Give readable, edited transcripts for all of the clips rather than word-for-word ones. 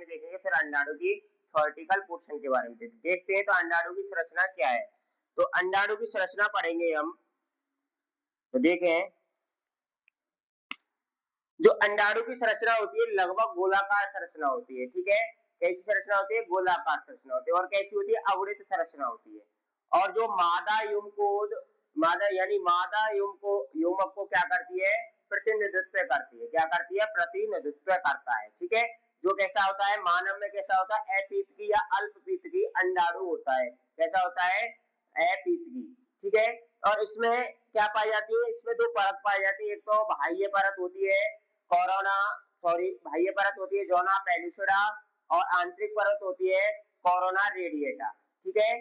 में देखेंगे, फिर अंडाणु की थ्योरेटिकल पोर्शन के बारे में देखते हैं। तो अंडाणु की संरचना क्या है, तो अंडाणु की संरचना पढ़ेंगे हम। तो देखें, जो अंडाणु की संरचना होती है लगभग गोलाकार संरचना होती है, ठीक है। कैसी संरचना होती है, गोलाकार संरचना होती है। और कैसी होती है, अवृत संरचना होती है। और जो मादा युग्मकोद, मादा यानी मादा युग्मक को क्या करती है, प्रतिनिधित्व करती है। क्या करती है, प्रतिनिधित्व करता है, ठीक है। जो कैसा होता है, मानव में कैसा होता है, अपीतकी या अल्पपीतकी अंडाणु होता है। कैसा होता है, अपीतकी, ठीक है। और इसमें क्या पाई जाती है, इसमें दो परत पाई जाती है। एक तो बाह्य परत होती है कोरोना, सॉरी बाह्य परत होती है जोना पेलुसिडा, और आंतरिक परत होती है कोरोना रेडिएटा, ठीक है।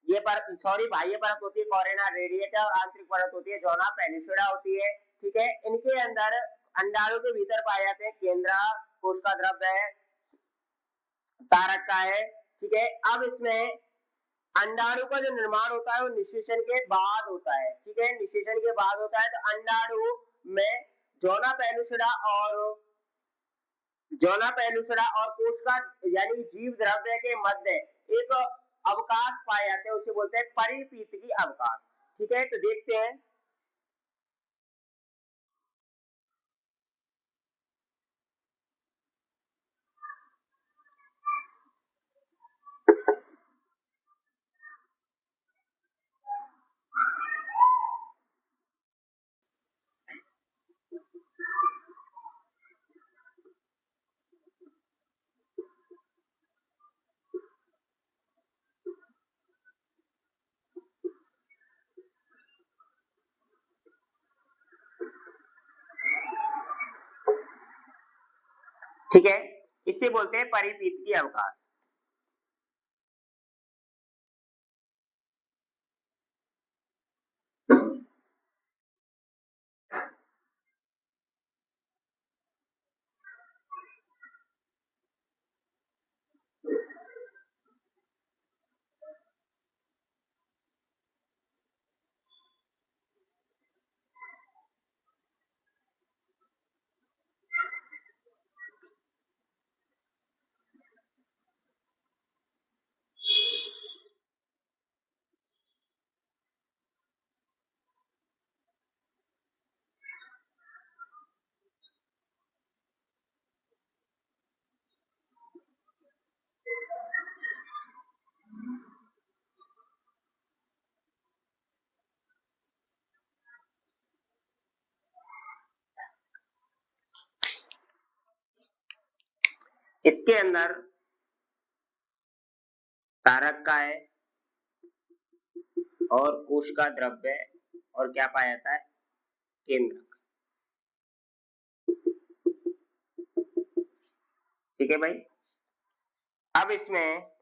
ये परत, सॉरी बाह्य परत होती है कोरोना रेडिएटा, और आंतरिक परत होती है जोना पेलुसिडा होती है, ठीक है। इनके अंदर अंडाणु के भीतर पाए जाते हैं केंद्रा, कोशिका द्रव्य है, तारक का है, ठीक है। अब इसमें अंडाणु का जो निर्माण होता है वो निषेचन के बाद होता है, ठीक है, निषेचन के बाद होता है। तो अंडाणु में जोना पेलुसिडा और कोशिका यानी जीव द्रव्य के मध्य एक अवकाश पाए जाते हैं, उसे बोलते हैं परिपीतकी अवकाश, ठीक है। तो देखते हैं, ठीक है, इसे बोलते हैं परिपीतकी अवकाश। इसके अंदर तारक का है और कोशिका द्रव्य, और क्या पाया जाता है, केंद्र, ठीक है भाई। अब इसमें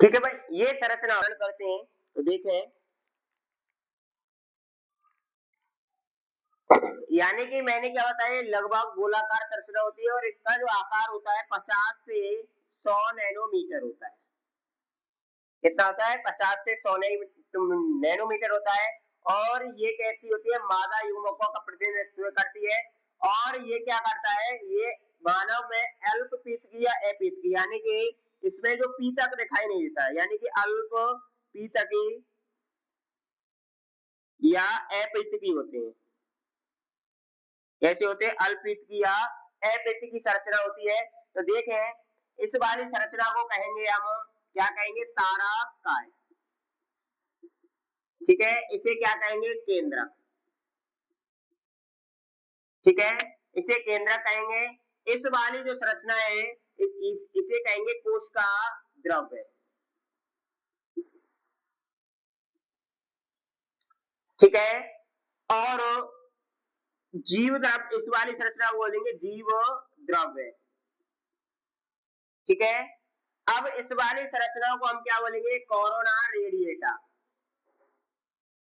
ठीक है भाई, ये संरचना करते हैं तो देखें, यानी कि मैंने क्या बताया, लगभग गोलाकार संरचना होती है और इसका जो आकार होता है 50 से 100 नैनोमीटर होता है। कितना होता है? 50 से 100 नैनोमीटर होता है। और ये कैसी होती है? मादा युग्मकों का प्रतिनिधित्व करती है। और ये क्या करता है? ये मानव में अल्प पीतकी या अपीतकी, यानी कि इसमें जो पीतक दिखाई नहीं देता है, यानी कि अल्प पीतकी या अपीतकी होते हैं। कैसे होते हैं? अल्पीतकी या अपीतकी संरचना होती है। तो देखें, इस वाली संरचना को कहेंगे हम, क्या कहेंगे? तारकाय। ठीक है, इसे क्या कहेंगे? केंद्रक। ठीक है, इसे केंद्रक कहेंगे। इस वाली जो संरचना है इसे कहेंगे कोशिका द्रव्य। ठीक है, और जीव द्रव्य, इस वाली संरचना को बोलेंगे जीव द्रव्य। ठीक है, अब इस वाली संरचना को हम क्या बोलेंगे? Corona radiata.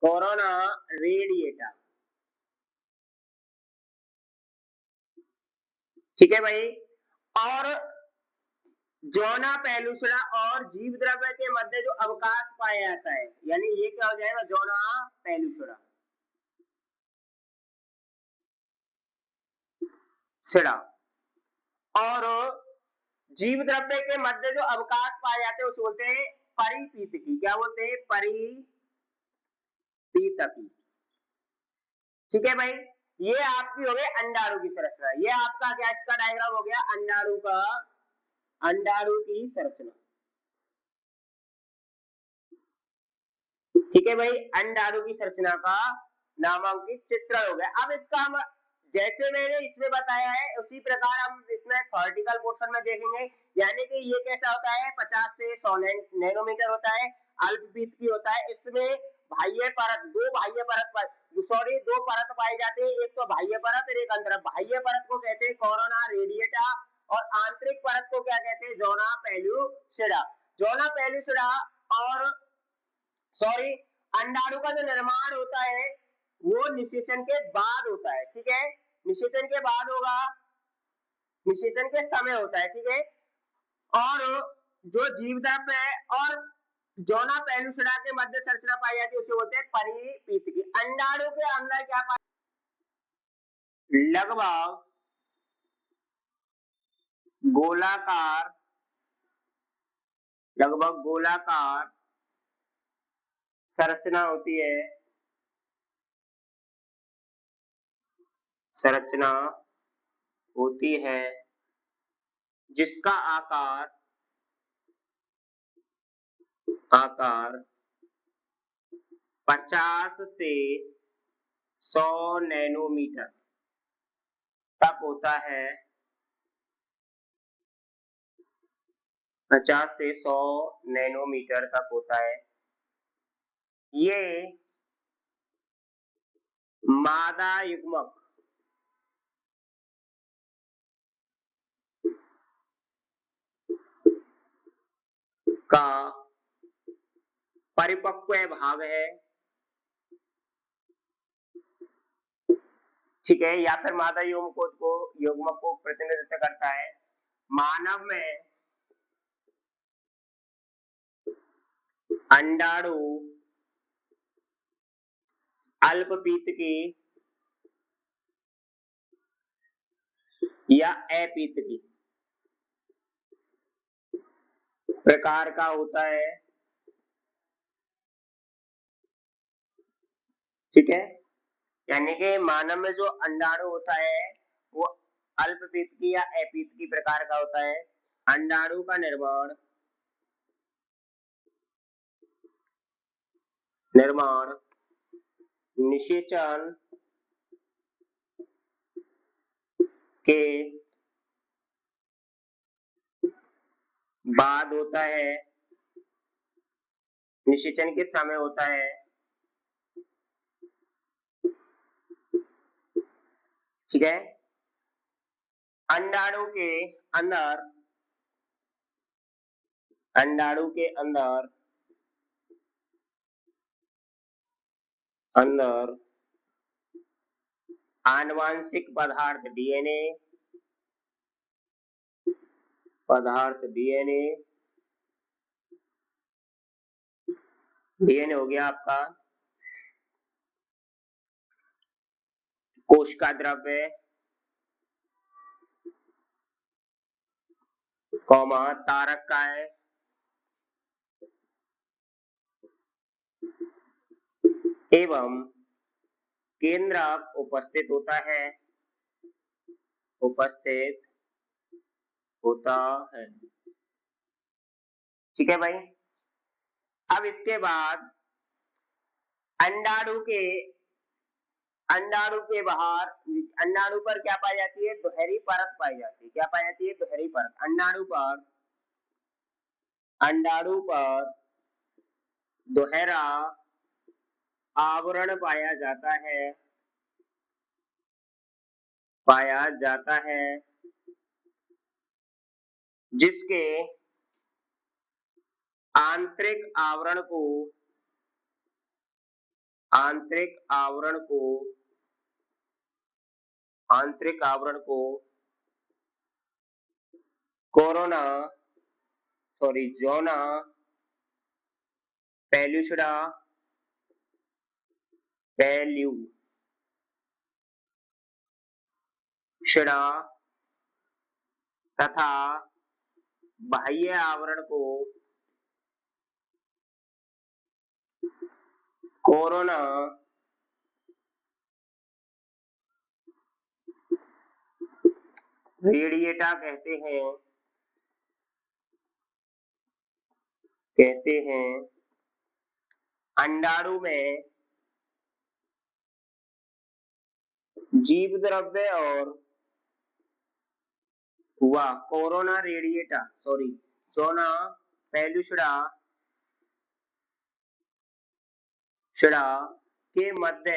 Corona radiata. ठीक है भाई, और जौना पहलुसड़ा और जीव द्रव्य के मध्य जो अवकाश पाया जाता है, यानी ये क्या हो जाएगा? जौना पहलुसड़ा सड़ा। और जीव द्रव्य के मध्य जो अवकाश पाए जाते हैं उसे बोलते हैं परिपीतकी। क्या बोलते हैं? परिपीतकी। ठीक है भाई, ये आपकी हो गई अंडाणु की संरचना। ये आपका क्या, इसका डायग्राम हो गया अंडाणु का, अंडाणु की संरचना। ठीक है भाई, अंडाणु की संरचना का नामांकित चित्रण हो गया। अब इसका हम, जैसे मैंने इसमें बताया है उसी प्रकार हम इसमें थ्योरेटिकल पोर्शन में देखेंगे। यानी कि ये कैसा होता है? 50 से 100 नैनोमीटर होता है, अल्पपीत की होता है। इसमें बाह्य परत, दो बाह्य परत, सॉरी, दो परत पाई जाती है। एक तो बाह्य परत और एक अंतर। बाह्य परत को कहते हैं कोरोना रेडिएटा और आंतरिक परत को क्या कहते हैं? Zona pellucida. जोना पेलुसिडा और सॉरी, अंडाणु का जो निर्माण होता है वो निषेचन के बाद होता है। ठीक है, निषेचन के बाद होगा, निषेचन के समय होता है। ठीक है, और जो जीवद्रव्य है और जौना पेलुसड़ा के मध्य संरचना पाई जाती है उसे बोलते हैं परिपीतकी। अंडाणु के अंदर क्या पाया? लगभग गोलाकार, लगभग गोलाकार संरचना होती है, संरचना होती है जिसका आकार, आकार 50 से 100 नैनोमीटर तक होता है। 50 से 100 नैनोमीटर तक होता है। ये मादा युग्मक का परिपक्व भाग है। ठीक है, या फिर मादा युग्मक को प्रतिनिधित्व करता है। मानव में अंडाणु अल्पपीतकी या अपीतकी, प्रकार का होता है, ठीक है। यानी कि मानव में जो अंडाणु होता है वो अल्पपीतकी या अपीतकी प्रकार का होता है। अंडाणु का निर्माण निषेचन के बाद होता है, निषेचन के समय होता है, ठीक है। अंडाणु के अंदर अंदर आनुवांशिक पदार्थ डीएनए हो गया आपका, कोशिका द्रव्य, कौमा तारक काय, एवं केंद्रक उपस्थित होता है, ठीक है भाई। अब इसके बाद अंडाणु के बाहर, अंडाणु पर क्या पाई जाती है, दोहरी परत पाई जाती है। क्या पाई जाती है, दोहरी परत। अंडाणु पर दोहरा आवरण पाया जाता है जिसके आंतरिक आवरण को ज़ोना पेल्यूसिडा तथा बाह्य आवरण को कोरोना रेडिएटा कहते हैं। अंडाणु में जीव द्रव्य और कोरोना रेडिएटा ज़ोना पेल्यूसिडा के मध्य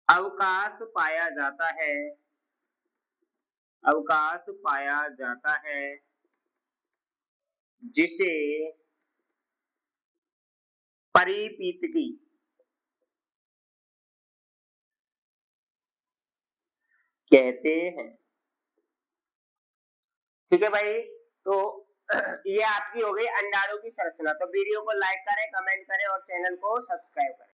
अवकाश पाया जाता है जिसे परिपीतकी कहते हैं, ठीक है भाई। तो ये आपकी हो गई अंडाणु की संरचना। तो वीडियो को लाइक करें, कमेंट करें और चैनल को सब्सक्राइब करें।